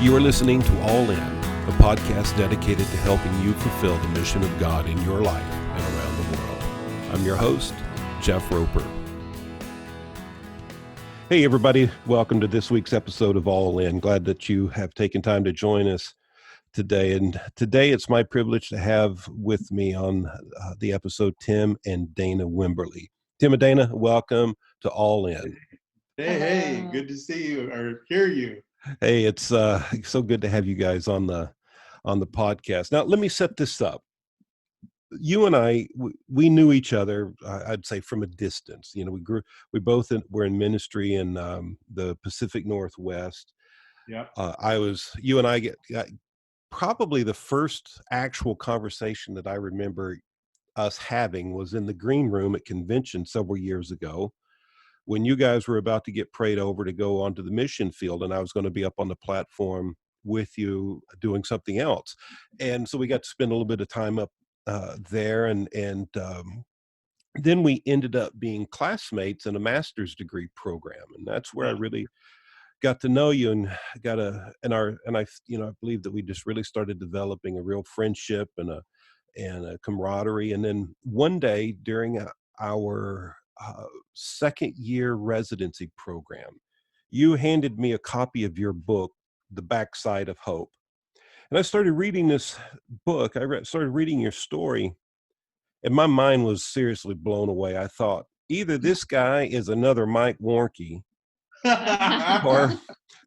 You are listening to All In, a podcast dedicated to helping you fulfill the mission of God in your life and around the world. I'm your host, Jeff Roper. Hey, everybody. Welcome to this week's episode of All In. Glad that you have taken time to join us today. And today it's my privilege to have with me on the episode Tim and Dhana Wimberly. Tim and Dhana, welcome to All In. Hey, good to see you or hear you. Hey, it's so good to have you guys on the podcast. Now, let me set this up. You and I, we knew each other, I'd say, from a distance. You know, we both were in ministry in the Pacific Northwest. Yeah. You and I got probably the first actual conversation that I remember us having was in the green room at convention several years ago, when you guys were about to get prayed over to go onto the mission field, and I was going to be up on the platform with you doing something else. And so we got to spend a little bit of time up there, and then we ended up being classmates in a master's degree program, and that's where I really got to know you and I believe that we just really started developing a real friendship and a camaraderie. And then one day during our second year residency program, you handed me a copy of your book, The Backside of Hope. And I started reading this book. Started reading your story, and my mind was seriously blown away. I thought, either this guy is another Mike Warnke,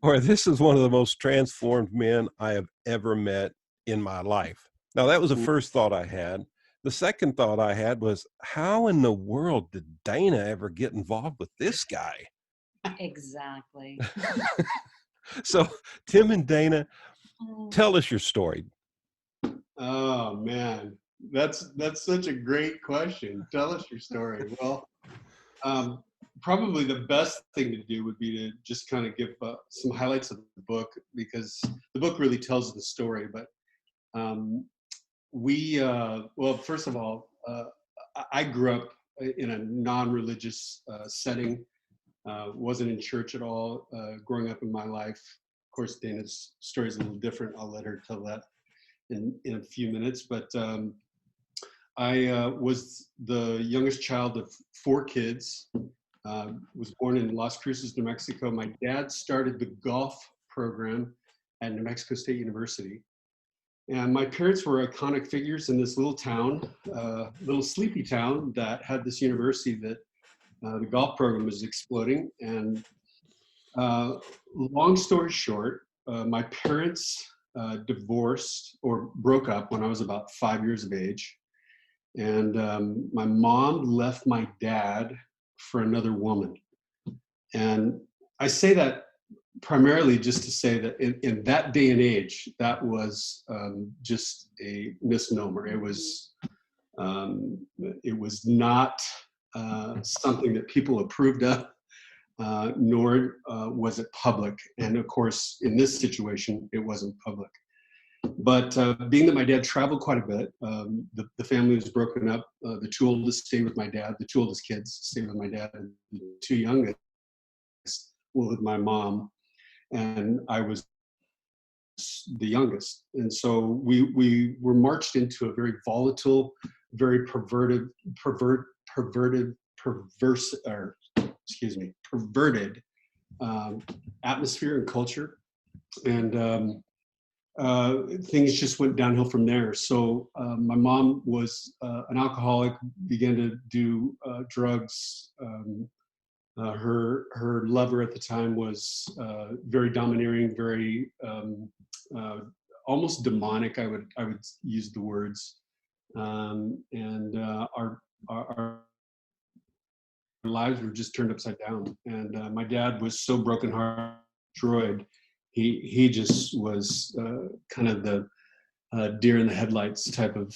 or this is one of the most transformed men I have ever met in my life. Now, that was the first thought I had. The second thought I had was, how in the world did Dhana ever get involved with this guy? Exactly. So, Tim and Dhana, tell us your story. Oh man, that's such a great question. Tell us your story. Well, probably the best thing to do would be to just kind of give some highlights of the book, because the book really tells the story. But well, first of all, I grew up in a non-religious setting. Wasn't in church at all growing up in my life. Of course, Dhana's story is a little different. I'll let her tell that in a few minutes. But I was the youngest child of 4 kids. Was born in Las Cruces, New Mexico. My dad started the golf program at New Mexico State University. And my parents were iconic figures in this little town, little sleepy town that had this university that the golf program was exploding. And long story short, my parents divorced or broke up when I was about 5 years of age. And my mom left my dad for another woman. And I say that primarily just to say that in that day and age, that was just a misnomer. It was not something that people approved of, nor was it public. And of course, in this situation, it wasn't public. But being that my dad traveled quite a bit, the family was broken up. The 2 oldest stayed with my dad. The 2 oldest kids stayed with my dad. And the 2 youngest were with my mom. And I was the youngest. And so we were marched into a very volatile, very perverted atmosphere and culture. And things just went downhill from there. So my mom was an alcoholic, began to do drugs. Her lover at the time was very domineering, very almost demonic. I would use the words. And our lives were just turned upside down. And my dad was so brokenhearted, destroyed. He just was kind of the deer in the headlights type of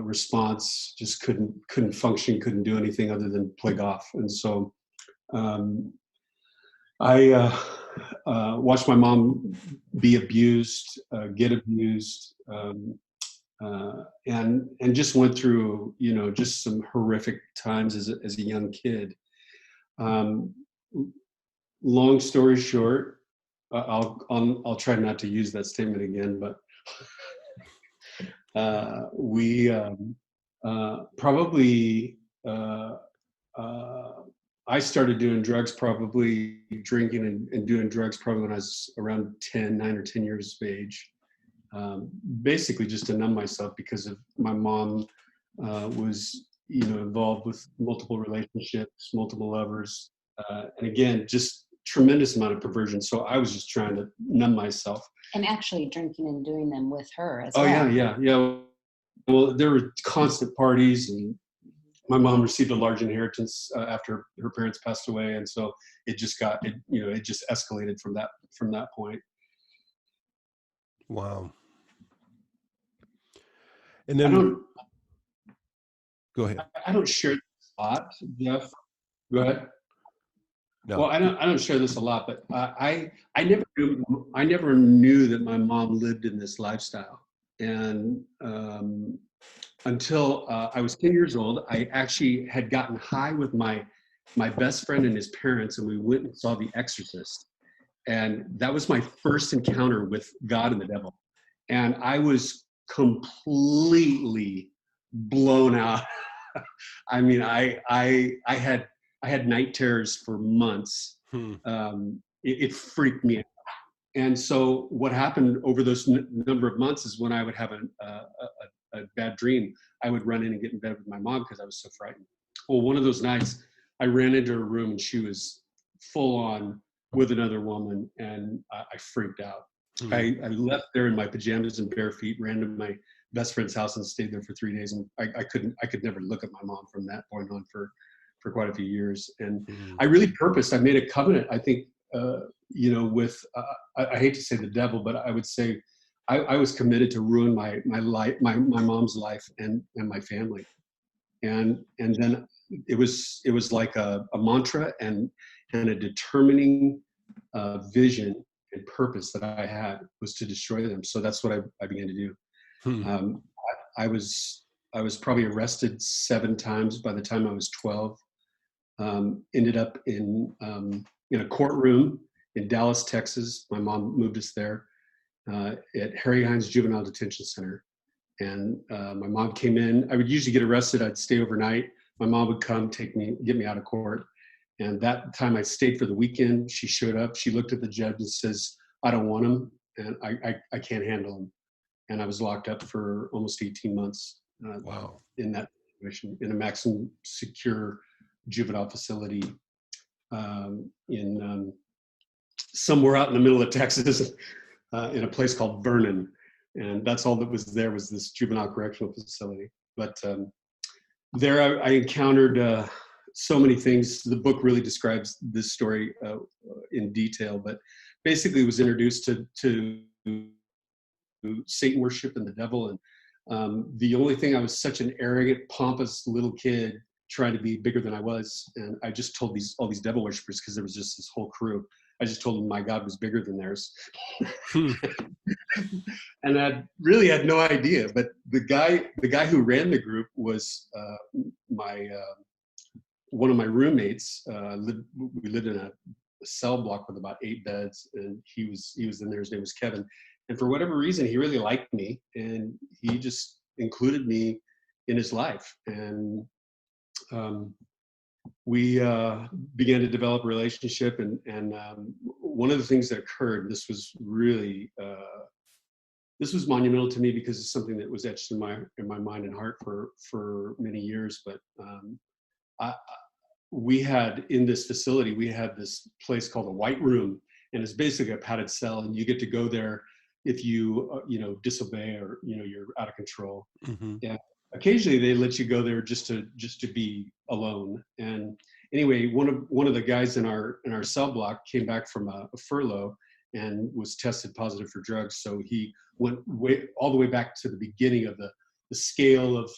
response. Just couldn't function, couldn't do anything other than play golf. And so I watched my mom be abused, get abused, and just went through, just some horrific times as a young kid. Long story short, I'll try not to use that statement again, but we probably I started doing drugs, probably drinking and doing drugs probably when I was around 9 or 10 years of age. Basically just to numb myself because of my mom was, involved with multiple relationships, multiple lovers, and again, just tremendous amount of perversion. So I was just trying to numb myself. And actually drinking and doing them with her as Oh well. yeah. Well, there were constant parties, and my mom received a large inheritance after her parents passed away, and so it just it just escalated from that point. Wow. And I then don't go ahead. I don't share this a lot, Jeff. Go ahead. No. Well, I don't share this a lot, but I never knew that my mom lived in this lifestyle, and until I was 10 years old, I actually had gotten high with my best friend and his parents, and we went and saw The Exorcist, and that was my first encounter with God and the devil, and I was completely blown out. I mean, I had night terrors for months. It freaked me out. And so what happened over those number of months is when I would have a bad dream, I would run in and get in bed with my mom because I was so frightened. Well, one of those nights, I ran into her room and she was full on with another woman, and I freaked out. I left there in my pajamas and bare feet, ran to my best friend's house and stayed there for 3 days. And I could never look at my mom from that point on for quite a few years. And I really I made a covenant, I think, with, I hate to say the devil, but I would say I was committed to ruin my life, my mom's life and my family. And then it was like a mantra and a determining vision and purpose that I had was to destroy them. So that's what I began to do. I was probably arrested 7 times by the time I was 12. Ended up in a courtroom in Dallas, Texas. My mom moved us there at Harry Hines Juvenile Detention Center. And my mom came in. I would usually get arrested. I'd stay overnight. My mom would come, get me out of court. And that time I stayed for the weekend. She showed up. She looked at the judge and says, "I don't want him, and I can't handle him." And I was locked up for almost 18 months. Wow. In that situation, in a maximum secure juvenile facility in somewhere out in the middle of Texas, in a place called Vernon. And that's all that was there was this juvenile correctional facility. But there I encountered so many things. The book really describes this story in detail, but basically was introduced to Satan worship and the devil. And the only thing, I was such an arrogant, pompous little kid trying to be bigger than I was. And I just told all these devil worshipers, because there was just this whole crew, I just told them my God was bigger than theirs. And I really had no idea. But the guy who ran the group was one of my roommates. We lived in a cell block with about 8 beds, and he was in there. His name was Kevin. And for whatever reason, he really liked me, and he just included me in his life. And we began to develop a relationship. And one of the things that occurred, this was really this was monumental to me, because it's something that was etched in my mind and heart for many years. But we had, in this facility, we had this place called a white room, and it's basically a padded cell, and you get to go there if you disobey or you're out of control. Yeah, occasionally they let you go there just to be alone. And anyway, one of the guys in our cell block came back from a furlough and was tested positive for drugs. So he went all the way back to the beginning of the scale of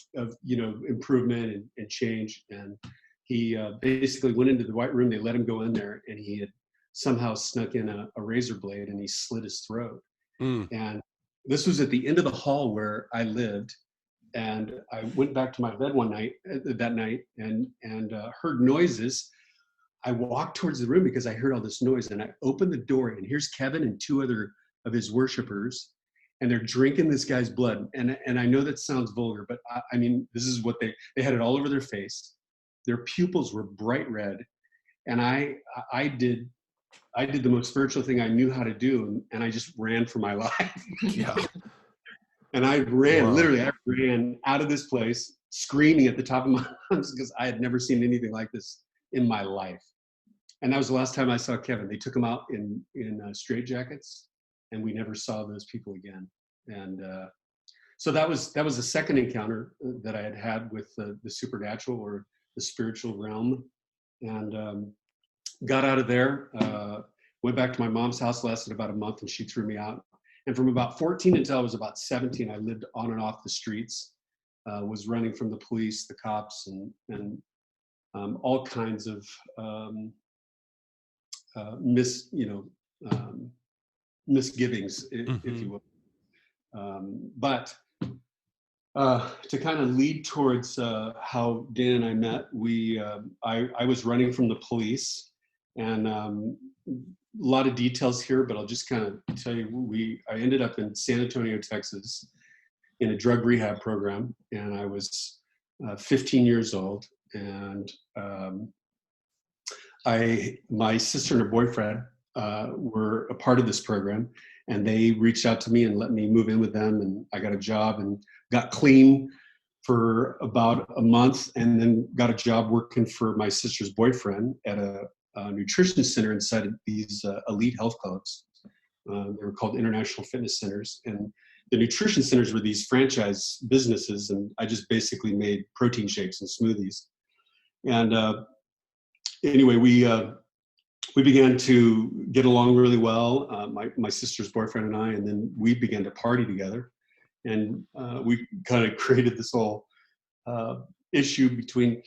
improvement and change. And he basically went into the white room. They let him go in there, and he had somehow snuck in a razor blade, and he slit his throat. And this was at the end of the hall where I lived. And I went back to my bed that night and heard noises I walked towards the room because I heard all this noise, and I opened the door, and here's Kevin and two other of his worshipers, and they're drinking this guy's blood. And I know that sounds vulgar, but I mean, this is what they had it all over their face. Their pupils were bright red. And I did the most spiritual thing I knew how to do, and I just ran for my life. Yeah. And I ran, Wow. literally, I ran out of this place screaming at the top of my lungs because I had never seen anything like this in my life. And that was the last time I saw Kevin. They took him out in straitjackets, and we never saw those people again. And so that was the second encounter that I had with the supernatural or the spiritual realm. And got out of there, went back to my mom's house, lasted about a month, and she threw me out. And from about 14 until I was about 17, I lived on and off the streets, was running from the police, the cops, and all kinds of misgivings, if you will. But to kind of lead towards how Dan and I met, I was running from the police, and a lot of details here, but I'll just kind of tell you, I ended up in San Antonio, Texas, in a drug rehab program, and I was 15 years old, and my sister and her boyfriend were a part of this program, and they reached out to me and let me move in with them, and I got a job and got clean for about a month, and then got a job working for my sister's boyfriend at a nutrition center inside of these elite health clubs. They were called International Fitness Centers, and the nutrition centers were these franchise businesses, and I just basically made protein shakes and smoothies. And anyway, we began to get along really well, my sister's boyfriend and I, and then we began to party together. And we kind of created this whole issue between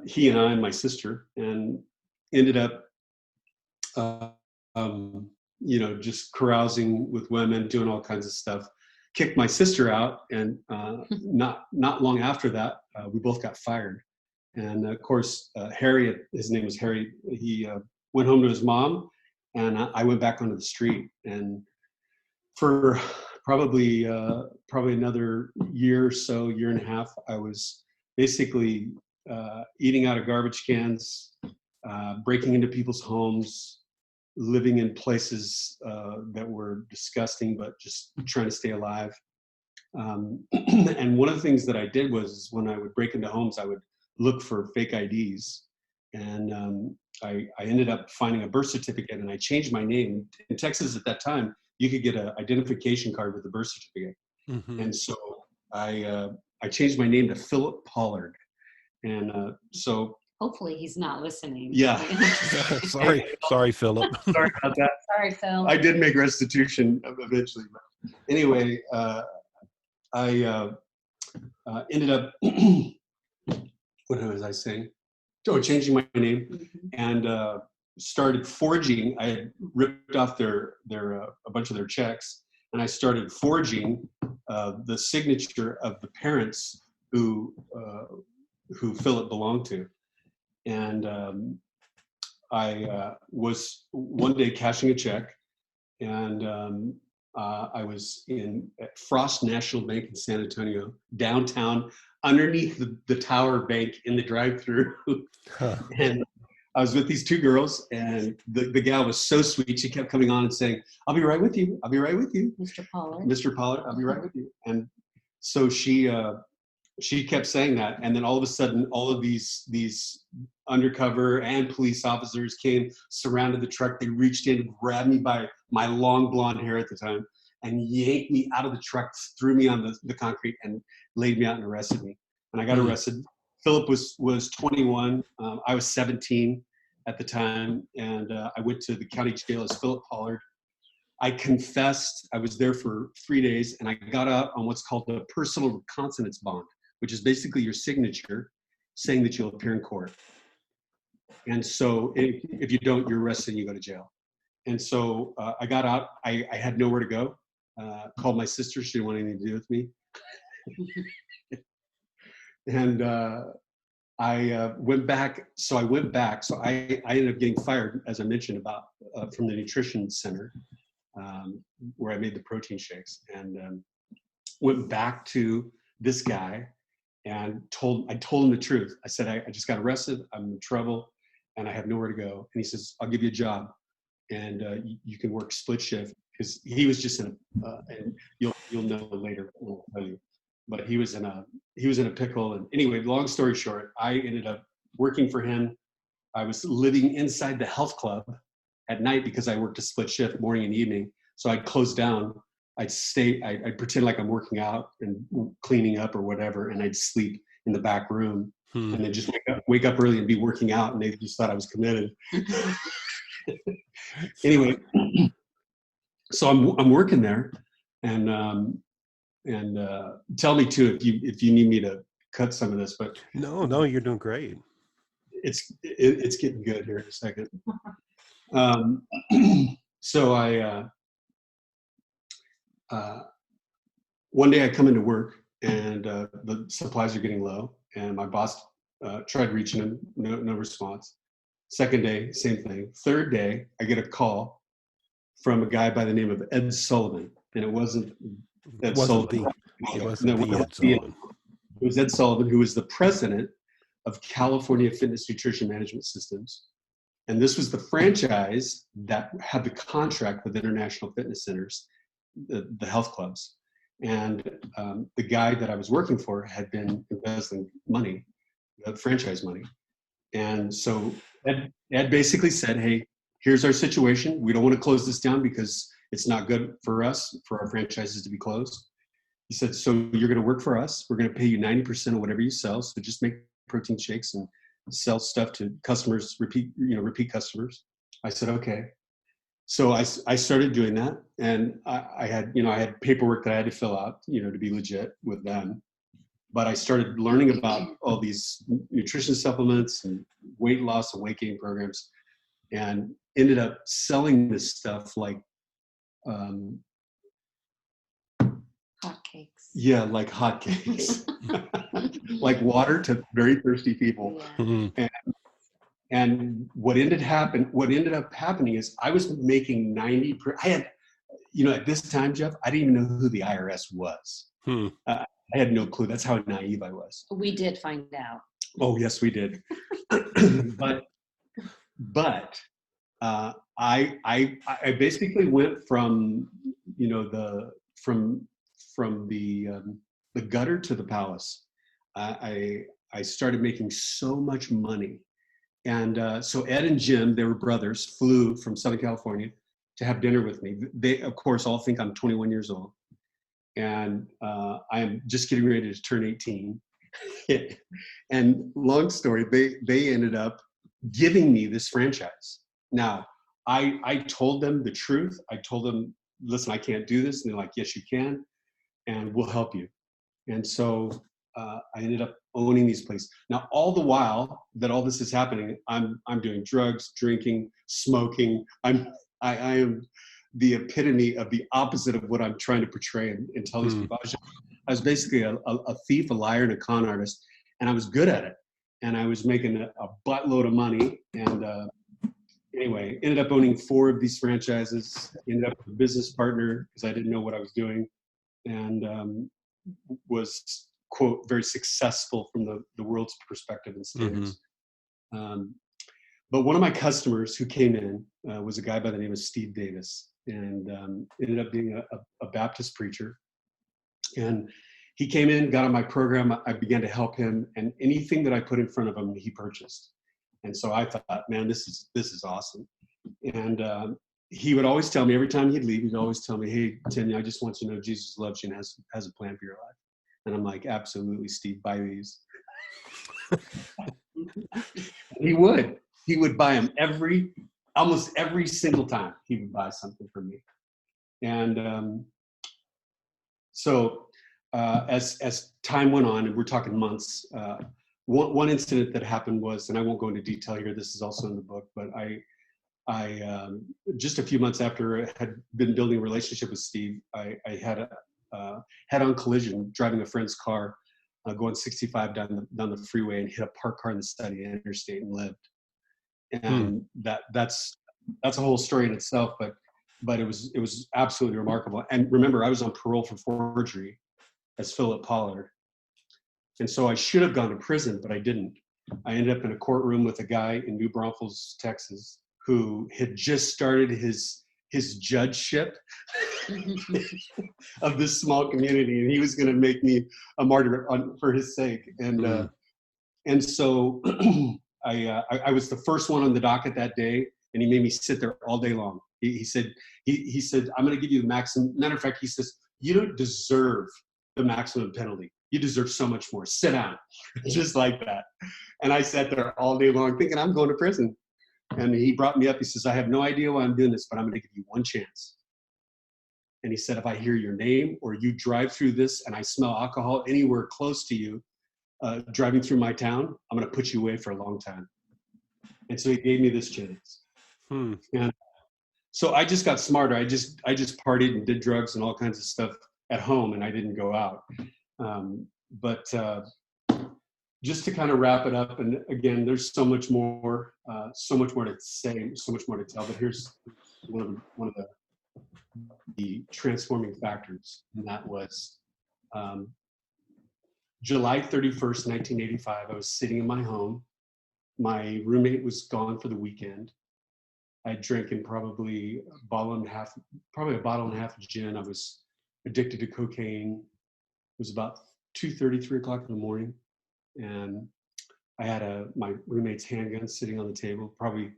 he and I and my sister, and ended up, just carousing with women, doing all kinds of stuff. Kicked my sister out, and not long after that, we both got fired. And of course, Harry, his name was Harry, he went home to his mom, and I went back onto the street. And for probably another year or so, year and a half, I was basically eating out of garbage cans, breaking into people's homes, living in places that were disgusting, but just trying to stay alive. And one of the things that I did was, when I would break into homes, I would look for fake IDs. And I ended up finding a birth certificate, and I changed my name. In Texas at that time, you could get an identification card with a birth certificate. Mm-hmm. And so I changed my name to Philip Pollard. And so Hopefully he's not listening. Yeah. Sorry, Philip. Sorry about that. Sorry, Phil. I did make restitution eventually. But anyway, I ended up, what was I saying? Oh, changing my name, and started forging. I had ripped off their a bunch of their checks, and I started forging the signature of the parents who Philip belonged to. And I was one day cashing a check, and I was at Frost National Bank in San Antonio, downtown, underneath the Tower Bank in the drive-through. And I was with these two girls, and the gal was so sweet. She kept coming on and saying, "I'll be right with you. I'll be right with you, Mr. Pollard. Mr. Pollard. I'll be right with you." And so she kept saying that, and then all of a sudden, all of these undercover and police officers came, surrounded the truck. They reached in, grabbed me by my long blonde hair at the time, and yanked me out of the truck, threw me on the concrete, and laid me out and arrested me. And I got arrested. Philip was 21. I was 17 at the time, and I went to the county jail as Philip Pollard. I confessed. I was there for 3 days, and I got out on what's called a personal reconnaissance bond, which is basically your signature saying that you'll appear in court. And so if you don't, you're arrested and you go to jail. And so I got out. I had nowhere to go. Called my sister. She didn't want anything to do with me. And I went back. So I ended up getting fired, as I mentioned, about from the nutrition center where I made the protein shakes, and went back to this guy and I told him the truth. I said, I just got arrested. I'm in trouble and I have nowhere to go. And he says, I'll give you a job and you can work split shift, because he was just in and you'll know later when I'll tell you, but he was in a pickle. And anyway, long story short, I ended up working for him. I was living inside the health club at night because I worked a split shift morning and evening. So I'd close down. I'd pretend like I'm working out and cleaning up or whatever, and I'd sleep in the back room, and then just wake up early and be working out, and they just thought I was committed. Anyway, so I'm working there, and tell me too if you need me to cut some of this, but No, you're doing great. It's getting good here in a second. So one day I come into work and the supplies are getting low, and my boss tried reaching him, no response. Second day, same thing. Third day, I get a call from a guy by the name of Ed Sullivan, and it wasn't Ed Sullivan. It wasn't the Ed Sullivan. It was Ed Sullivan, who was the president of California Fitness Nutrition Management Systems. And this was the franchise that had the contract with international fitness centers, the health clubs. And the guy that I was working for had been embezzling money, franchise money. And so Ed basically said, hey, here's our situation. We don't want to close this down because it's not good for us, for our franchises to be closed. He said, so you're going to work for us. We're going to pay you 90% of whatever you sell. So just make protein shakes and sell stuff to customers, repeat customers. I said, okay. So I started doing that, and I had paperwork that I had to fill out, to be legit with them. But I started learning about all these nutrition supplements and weight loss and weight gain programs, and ended up selling this stuff like hotcakes. Yeah, like hotcakes, like water to very thirsty people. Yeah. And what ended up happening is I was making 90. I had, at this time, Jeff, I didn't even know who the IRS was. I had no clue. That's how naive I was. We did find out. Oh yes, we did. but I basically went from the gutter to the palace. I started making so much money. And so Ed and Jim, they were brothers, flew from Southern California to have dinner with me. They, of course, all think I'm 21 years old. And I am just getting ready to turn 18. And long story, they ended up giving me this franchise. Now, I told them the truth. I told them, listen, I can't do this. And they're like, yes, you can. And we'll help you. And so I ended up owning these places. Now, all the while that all this is happening, I'm doing drugs, drinking, smoking. I am the epitome of the opposite of what I'm trying to portray and tell these people. I was basically a thief, a liar, and a con artist, and I was good at it. And I was making a buttload of money. And anyway, ended up owning 4 of these franchises. Ended up with a business partner because I didn't know what I was doing, and was, quote, very successful from the world's perspective and standards. But one of my customers who came in was a guy by the name of Steve Davis, and ended up being a Baptist preacher. And he came in, got on my program. I began to help him, and anything that I put in front of him, he purchased. And so I thought, man, this is awesome. And he would always tell me, every time he'd leave, he'd always tell me, hey, Tim, I just want you to know Jesus loves you and has a plan for your life. And I'm like, absolutely, Steve, buy these. He would buy them almost every single time he would buy something from me. And so as time went on, and we're talking months, one incident that happened was, and I won't go into detail here, this is also in the book, but I just a few months after I had been building a relationship with Steve, I had a head-on collision driving a friend's car going 65 down the freeway and hit a parked car in the side of the interstate and lived. And that's a whole story in itself, but it was absolutely remarkable. And remember, I was on parole for forgery as Philip Pollard. And so I should have gone to prison, but I didn't. I ended up in a courtroom with a guy in New Braunfels, Texas, who had just started his judgeship of this small community, and he was going to make me a martyr for his sake. And so I was the first one on the docket that day, and he made me sit there all day long. He said, I'm going to give you the maximum. Matter of fact, he says, you don't deserve the maximum penalty. You deserve so much more. Sit down. Just like that. And I sat there all day long thinking I'm going to prison. And he brought me up. He says, I have no idea why I'm doing this, but I'm going to give you one chance. And he said, if I hear your name or you drive through this and I smell alcohol anywhere close to you, driving through my town, I'm going to put you away for a long time. And so he gave me this chance. And so I just got smarter. I just partied and did drugs and all kinds of stuff at home, and I didn't go out. But just to kind of wrap it up, and again, there's so much more to say, so much more to tell. But here's one of the transforming factors, and that was July 31st, 1985. I was sitting in my home. My roommate was gone for the weekend. I had drinking probably a bottle and a half of gin. I was addicted to cocaine. It was about 2:30, 3 o'clock in the morning. And I had my roommate's handgun sitting on the table, probably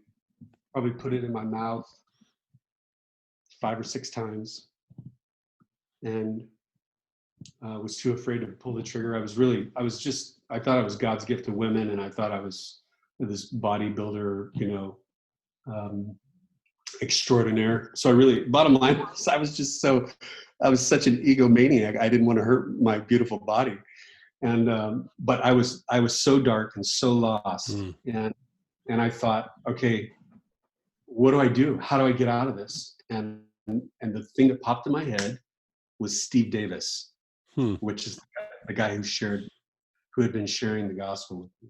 put it in my mouth 5 or 6 times. And I was too afraid to pull the trigger. I thought I was God's gift to women, and I thought I was this bodybuilder, extraordinaire. So bottom line was, I was such an egomaniac. I didn't want to hurt my beautiful body. And, but I was so dark and so lost. And I thought, okay, what do I do? How do I get out of this? And the thing that popped in my head was Steve Davis, which is the guy who had been sharing the gospel with me.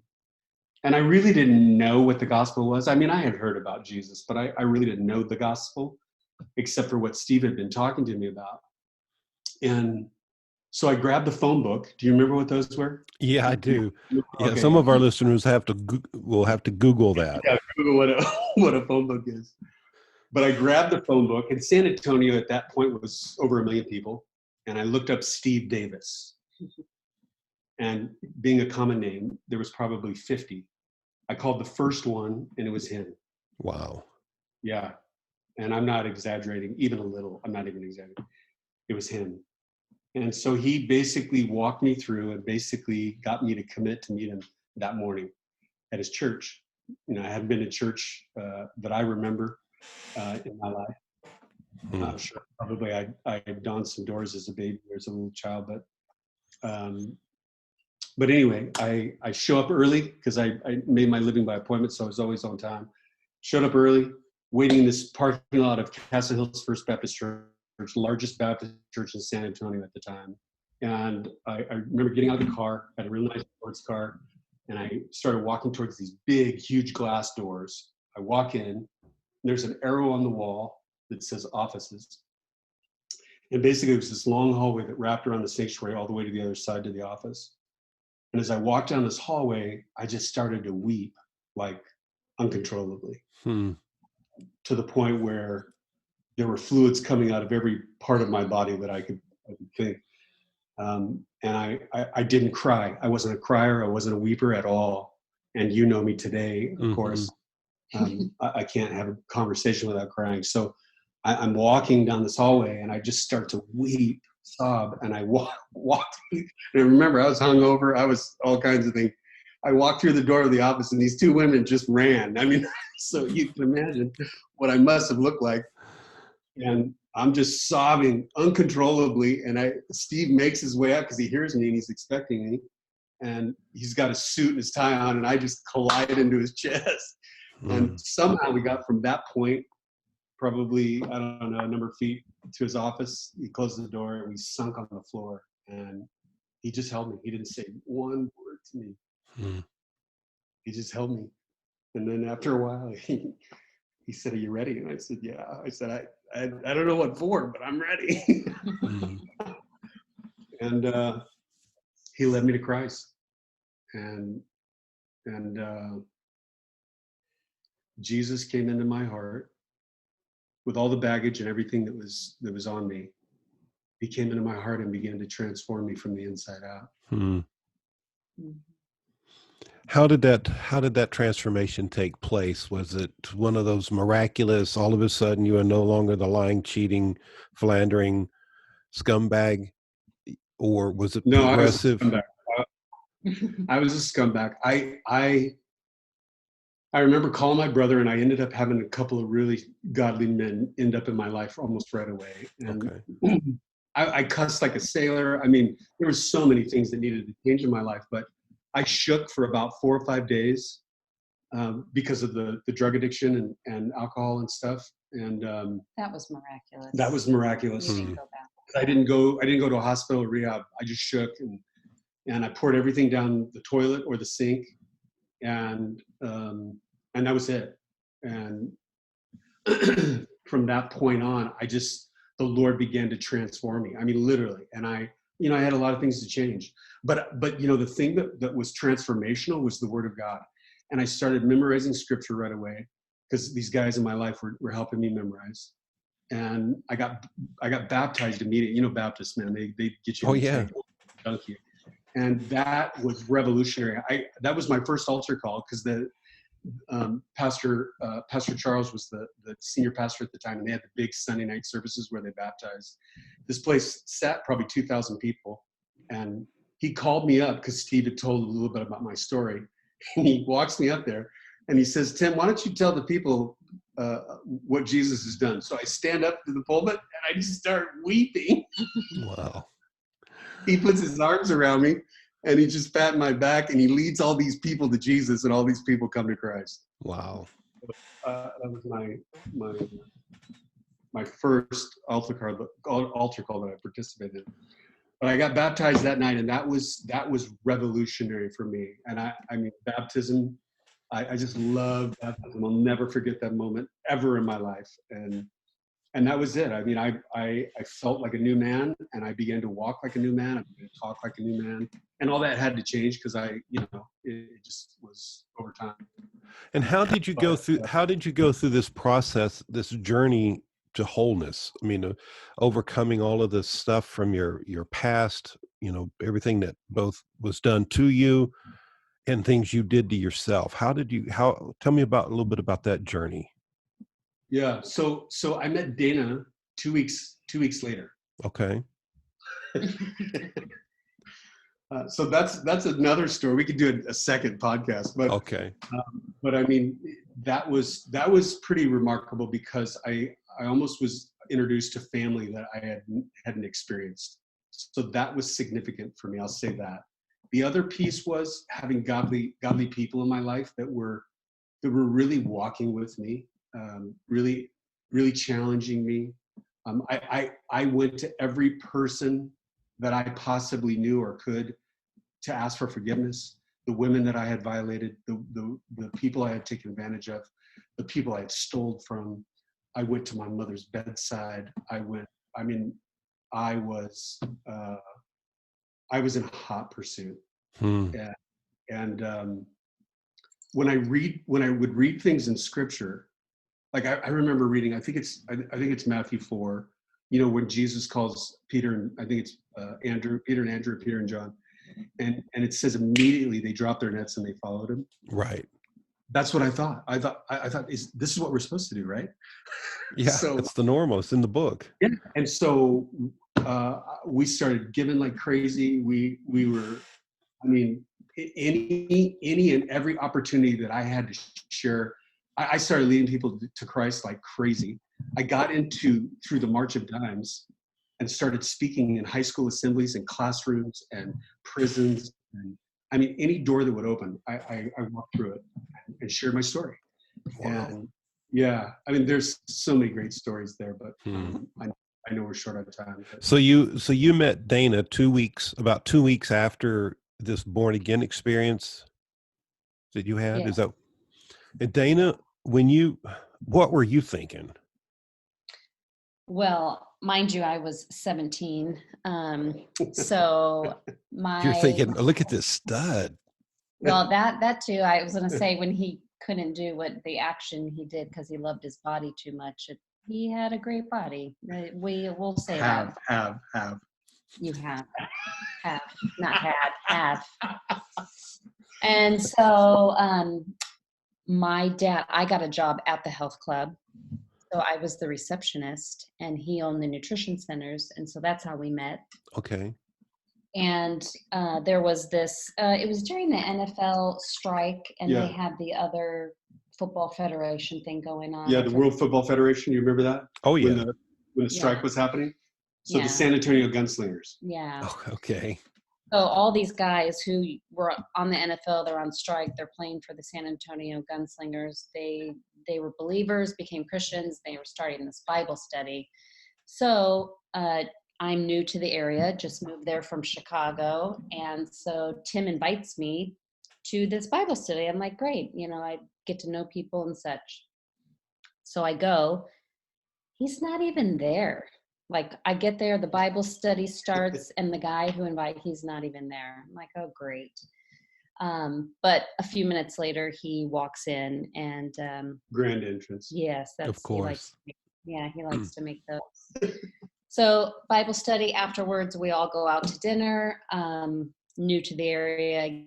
And I really didn't know what the gospel was. I mean, I had heard about Jesus, but I really didn't know the gospel except for what Steve had been talking to me about. And so I grabbed the phone book. Do you remember what those were? Yeah, I do. Yeah, okay. Some of our listeners will have to Google that. Yeah, Google what a phone book is. But I grabbed the phone book, and San Antonio at that point was over 1 million people. And I looked up Steve Davis. And being a common name, there was probably 50. I called the first one, and it was him. Wow. Yeah. And I'm not exaggerating, even a little. I'm not even exaggerating. It was him. And so he basically walked me through and basically got me to commit to meet him that morning at his church. I hadn't been to church that I remember in my life. I'm sure probably I had donned some doors as a baby or as a little child, but anyway, I show up early because I made my living by appointment, so I was always on time. Showed up early, waiting in this parking lot of Castle Hills First Baptist Church, largest Baptist church in San Antonio at the time. And I remember getting out of the car, had a real nice sports car, and I started walking towards these big, huge glass doors. I walk in, and there's an arrow on the wall that says offices. And basically it was this long hallway that wrapped around the sanctuary all the way to the other side to the office. And as I walked down this hallway, I just started to weep, like uncontrollably, to the point where there were fluids coming out of every part of my body that I could think. And I didn't cry. I wasn't a crier. I wasn't a weeper at all. And you know me today, of course. I can't have a conversation without crying. So I'm walking down this hallway, and I just start to weep, sob, and I walked. And remember, I was hungover. I was all kinds of things. I walked through the door of the office, and these 2 women just ran. I mean, so you can imagine what I must have looked like. And I'm just sobbing uncontrollably. And Steve makes his way up because he hears me and he's expecting me. And he's got a suit and his tie on, and I just collide into his chest. And somehow we got from that point, probably, I don't know, a number of feet to his office. He closed the door, and we sunk on the floor. And he just held me. He didn't say one word to me. Hmm. He just held me. And then after a while, he said, "Are you ready?" And I said, "Yeah." I said, I don't know what for, but I'm ready. Hmm. And he led me to Christ. And Jesus came into my heart with all the baggage and everything that was on me. He came into my heart and began to transform me from the inside out. Hmm. Mhm. How did that transformation take place? Was it one of those miraculous, all of a sudden you are no longer the lying, cheating, philandering scumbag, or was it No, I was a progressive? scumbag. I was a scumbag. I remember calling my brother, and I ended up having a couple of really godly men end up in my life almost right away. And Okay. I cussed like a sailor. I mean, there were so many things that needed to change in my life, but I shook for about 4 or 5 days because of the drug addiction and alcohol and stuff. And That was miraculous. that was You miraculous. didn't go back. I didn't go to a hospital or rehab. I just shook and I poured everything down the toilet or the sink, and that was it. And from that point on, the Lord began to transform me. I mean, literally. And I had a lot of things to change, but the thing that was transformational was the Word of God. And I started memorizing scripture right away because these guys in my life were helping me memorize. And I got baptized immediately. You know, Baptists, man, they get you Oh in the yeah. tank, dunk you. And that was revolutionary. That was my first altar call because the Pastor Charles was the senior pastor at the time, and they had the big Sunday night services where they baptized. This place sat probably 2,000 people, and he called me up because Steve had told a little bit about my story. And he walks me up there, and he says, "Tim, why don't you tell the people what Jesus has done?" So I stand up to the pulpit, and I just start weeping. Wow. He puts his arms around me, and he just pat my back, and he leads all these people to Jesus, and all these people come to Christ. Wow. That was my first altar call that I participated in. But I got baptized that night, and that was revolutionary for me. And I mean, baptism, I just love baptism. I'll never forget that moment ever in my life. And that was it. I mean, I felt like a new man, and I began to walk like a new man. I began to talk like a new man, and all that had to change because it just was over time. And how did you go But through this process, this journey to wholeness? I mean, overcoming all of this stuff from your past, everything that both was done to you and things you did to yourself. Tell me a little bit about that journey. yeah, so I met Dhana 2 weeks later. Okay. So that's another story. We could do a second podcast, Okay. but I mean, that was pretty remarkable because I almost was introduced to family that I hadn't experienced. So that was significant for me. I'll say that. The other piece was having godly people in my life that were really walking with me, really really challenging me. I went to every person that I possibly knew or could to ask for forgiveness. The women that I had violated, the people I had taken advantage of, the people I had stole from. I went to my mother's bedside. I was in hot pursuit. Hmm. And when I would read things in scripture, like I remember reading, I think it's Matthew 4, when Jesus calls Peter, and I think it's Peter and Andrew, Peter and John, and it says immediately they dropped their nets and they followed him. Right. That's what I thought. I thought this is what we're supposed to do, right? Yeah. So It's the normal. It's in the book. yeah, and so we started giving like crazy. We were, I mean, any and every opportunity that I had to share, I started leading people to Christ like crazy. I got through the March of Dimes and started speaking in high school assemblies and classrooms and prisons. And I mean, any door that would open, I walked through it and shared my story. Wow. And yeah, I mean, there's so many great stories there, but Hmm. I know we're short on time. But. So you met Dana about 2 weeks after this born again experience that you had. Yeah. Is that, and Dana, what were you thinking? Well, mind you, I was 17. So You're thinking, oh, look at this stud. well, that too, I was going to say when he couldn't do what the action he did because he loved his body too much. He had a great body. We'll say have. You have, not have. And so my dad, I got a job at the health club. So I was the receptionist and he owned the nutrition centers. And so that's how we met. Okay. And there was this, it was during the NFL strike and they had the other football federation thing going on. Yeah, the World Football Federation. You remember that? Oh, yeah. When the strike was happening? So the San Antonio Gunslingers. Yeah. Oh, okay. So all these guys who were on the NFL, they're on strike, they're playing for the San Antonio Gunslingers. They were believers, became Christians. They were starting this Bible study. So I'm new to the area, just moved there from Chicago. And so Tim invites me to this Bible study. I'm like, great, I get to know people and such. So I go. He's not even there. Like I get there, the Bible study starts, and the guy who he's not even there. I'm like, oh, great. But a few minutes later, he walks in and grand entrance. Yes, that's of course. He likes to make those. So Bible study afterwards, we all go out to dinner. New to the area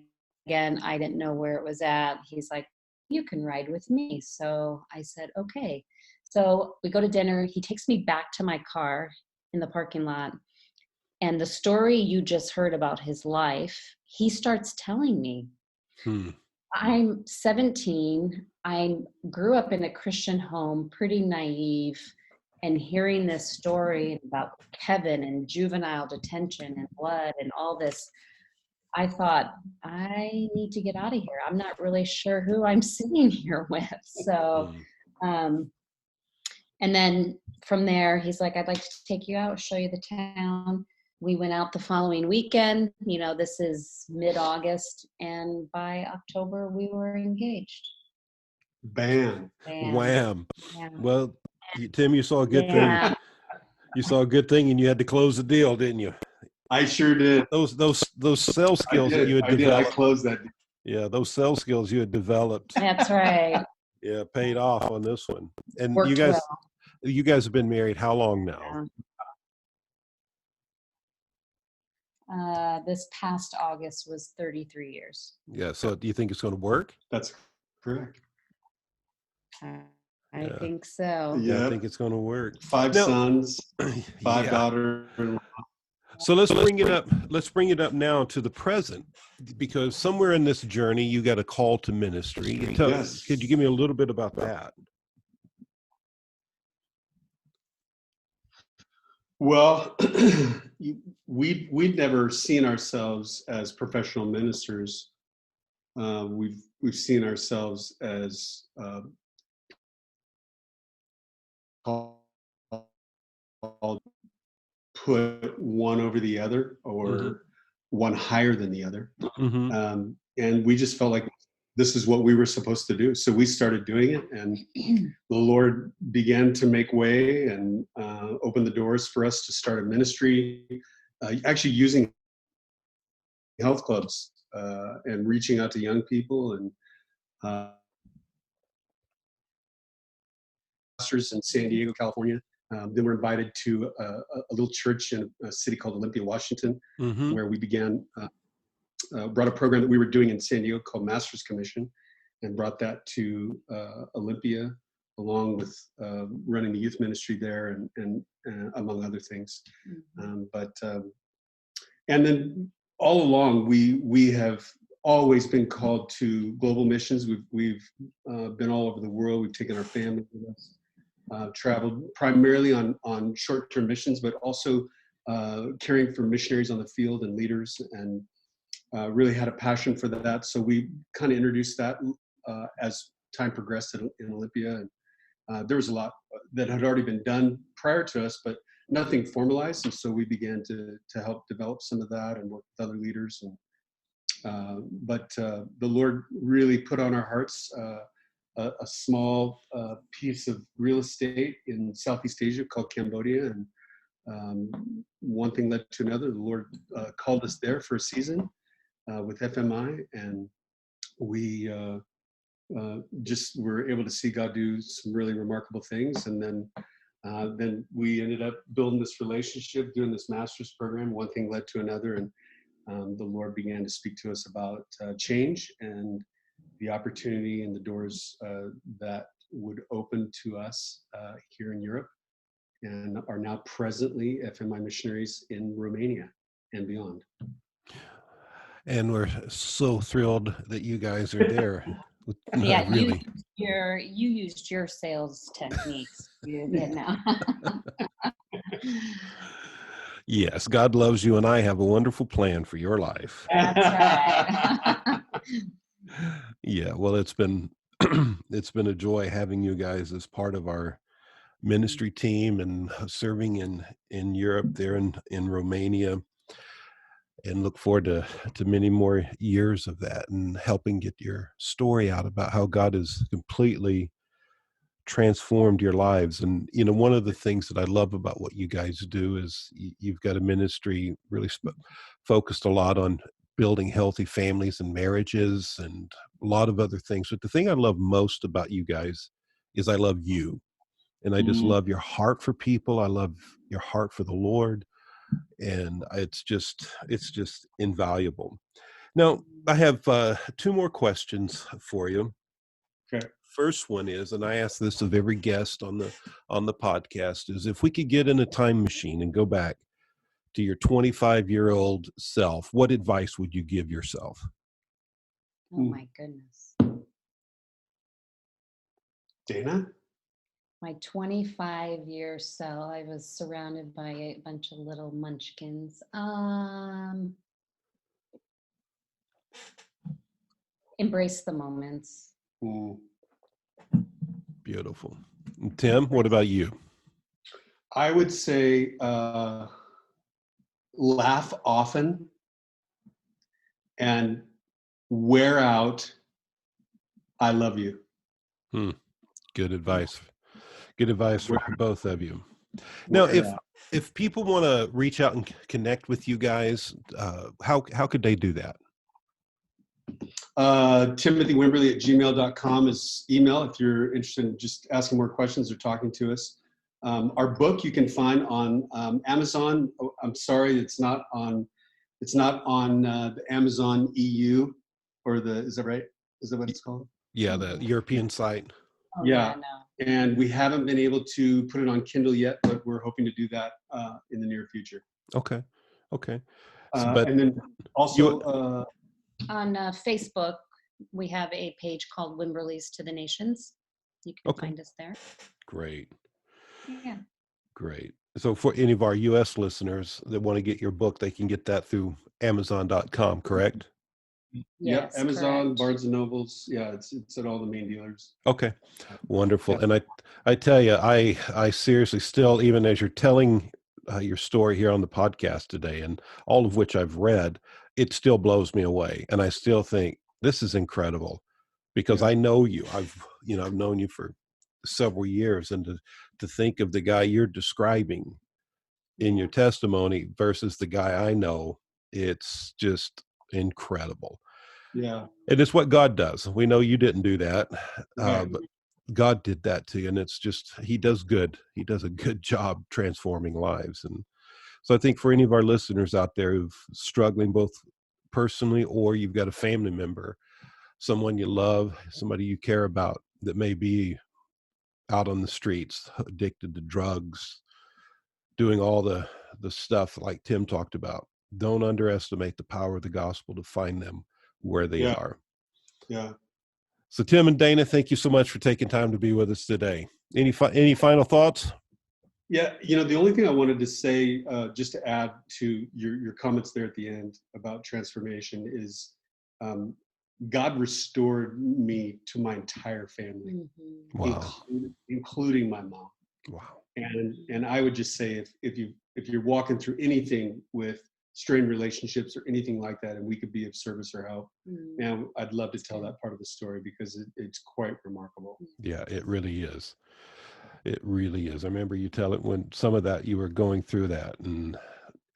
again, I didn't know where it was at. He's like, you can ride with me. So I said, okay. So we go to dinner. He takes me back to my car in the parking lot. And the story you just heard about his life, he starts telling me. I'm 17. I grew up in a Christian home, pretty naive, and hearing this story about Kevin and juvenile detention and blood and all this, I thought, I need to get out of here. I'm not really sure who I'm sitting here with. So, and then from there, he's like, I'd like to take you out, show you the town. We went out the following weekend. This is mid-August. And by October, we were engaged. Bam. Wham. Yeah. Well, Tim, you saw a good thing. You saw a good thing and you had to close the deal, didn't you? I sure did. Those sales skills that you had developed. I closed that deal. Yeah, those sales skills you had developed. That's right. Yeah, paid off on this one. And Worked you guys have been married how long now? This past August was 33 years. Yeah. So do you think it's going to work? That's correct. I think so. Yeah, I think it's going to work. 5 sons, 5 daughters. So let's bring it up. Let's bring it up now to the present, because somewhere in this journey you got a call to ministry. Could you give me a little bit about that? Well, we'd never seen ourselves as professional ministers. We've seen ourselves as called put one over the other, or one higher than the other. And we just felt like this is what we were supposed to do. So we started doing it, and the Lord began to make way and open the doors for us to start a ministry, actually using health clubs and reaching out to young people and pastors in San Diego, California. Then we're invited to a little church in a city called Olympia, Washington, where we began, brought a program that we were doing in San Diego called Master's Commission, and brought that to Olympia, along with running the youth ministry there and among other things. And then all along, we have always been called to global missions. We've been all over the world. We've taken our family with us. Traveled primarily on short-term missions, but also caring for missionaries on the field and leaders, and really had a passion for that. So we kind of introduced that as time progressed in Olympia. And there was a lot that had already been done prior to us, but nothing formalized. And so we began to help develop some of that and work with other leaders. But the Lord really put on our hearts a small piece of real estate in Southeast Asia called Cambodia. And one thing led to another. The Lord called us there for a season with FMI, and we just were able to see God do some really remarkable things. And then we ended up building this relationship, doing this master's program. One thing led to another, and the Lord began to speak to us about change and the opportunity and the doors that would open to us here in Europe, and are now presently FMI missionaries in Romania and beyond. And we're so thrilled that you guys are there. No, Yeah, really. you used your sales techniques. You did now. Yes, God loves you, and I have a wonderful plan for your life. That's right. Yeah, well, it's been it's been a joy having you guys as part of our ministry team and serving in Europe, there in Romania, and look forward to many more years of that and helping get your story out about how God has completely transformed your lives. And one of the things that I love about what you guys do is you've got a ministry really focused a lot on building healthy families and marriages and a lot of other things. But the thing I love most about you guys is I love you, and I just love your heart for people. I love your heart for the Lord, and it's just invaluable. Now I have two more questions for you. Okay. First one is, and I ask this of every guest on the podcast, is if we could get in a time machine and go back to your 25-year-old self, what advice would you give yourself? Oh my goodness. Dana? My 25-year self, I was surrounded by a bunch of little munchkins. Embrace the moments. Beautiful. And Tim, what about you? I would say laugh often and wear out I love you. Good advice. Good advice for both of you. Now, if people want to reach out and connect with you guys, how could they do that? Timothy Wimberly at gmail.com is email if you're interested in just asking more questions or talking to us. Our book you can find on Amazon. Oh, I'm sorry, it's not on the Amazon EU or is that right? Is that what it's called? Yeah, the European site. Oh, Yeah. No. And we haven't been able to put it on Kindle yet, but we're hoping to do that in the near future. Okay. And then also on Facebook, we have a page called Wimberly's to the Nations. You can find us there. Great. Yeah. Great. So for any of our U.S. listeners that want to get your book, they can get that through Amazon.com, correct? Yep, Yes, Amazon, correct. Barnes and Nobles. Yeah, it's at all the main dealers. Okay, wonderful. And I tell you, I seriously still, even as you're telling your story here on the podcast today, and all of which I've read, it still blows me away. And I still think this is incredible because I know you. I've known you for several years, and to think of the guy you're describing in your testimony versus the guy I know, it's just incredible. Yeah. And it's what God does. We know you didn't do that, Right. but God did that to you. And it's just, he does good. He does a good job transforming lives. And so I think for any of our listeners out there who've struggling both personally, or you've got a family member, someone you love, somebody you care about that may be out on the streets, addicted to drugs, doing all the stuff like Tim talked about, don't underestimate the power of the gospel to find them where they are. Yeah. So Tim and Dana, thank you so much for taking time to be with us today. Any final thoughts? Yeah, the only thing I wanted to say, just to add to your comments there at the end about transformation is God restored me to my entire family, Wow. including my mom. Wow. And I would just say if you're walking through anything with strained relationships or anything like that, and we could be of service or help, man, I'd love to tell that part of the story because it's quite remarkable. Yeah, it really is. It really is. I remember you tell it when some of that you were going through that and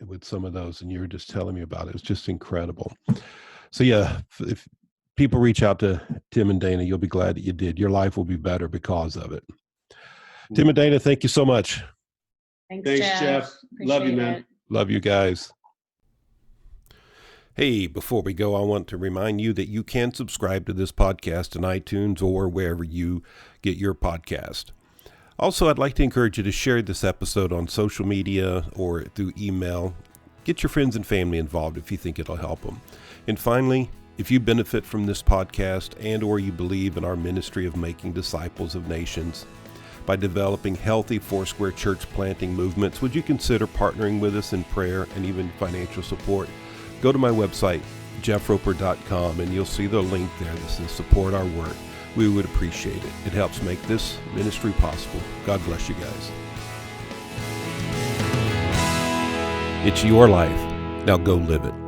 with some of those, and you were just telling me about it. It was just incredible. So yeah, if people reach out to Tim and Dhana, you'll be glad that you did. Your life will be better because of it. Tim and Dhana, thank you so much. Thanks, Jeff. Love you, man. Love you guys. Hey, before we go, I want to remind you that you can subscribe to this podcast on iTunes or wherever you get your podcast. Also, I'd like to encourage you to share this episode on social media or through email. Get your friends and family involved if you think it'll help them. And finally, if you benefit from this podcast and or you believe in our ministry of making disciples of nations by developing healthy Foursquare church planting movements, would you consider partnering with us in prayer and even financial support? Go to my website, jeffroper.com, and you'll see the link there that says support our work. We would appreciate it. It helps make this ministry possible. God bless you guys. It's your life. Now go live it.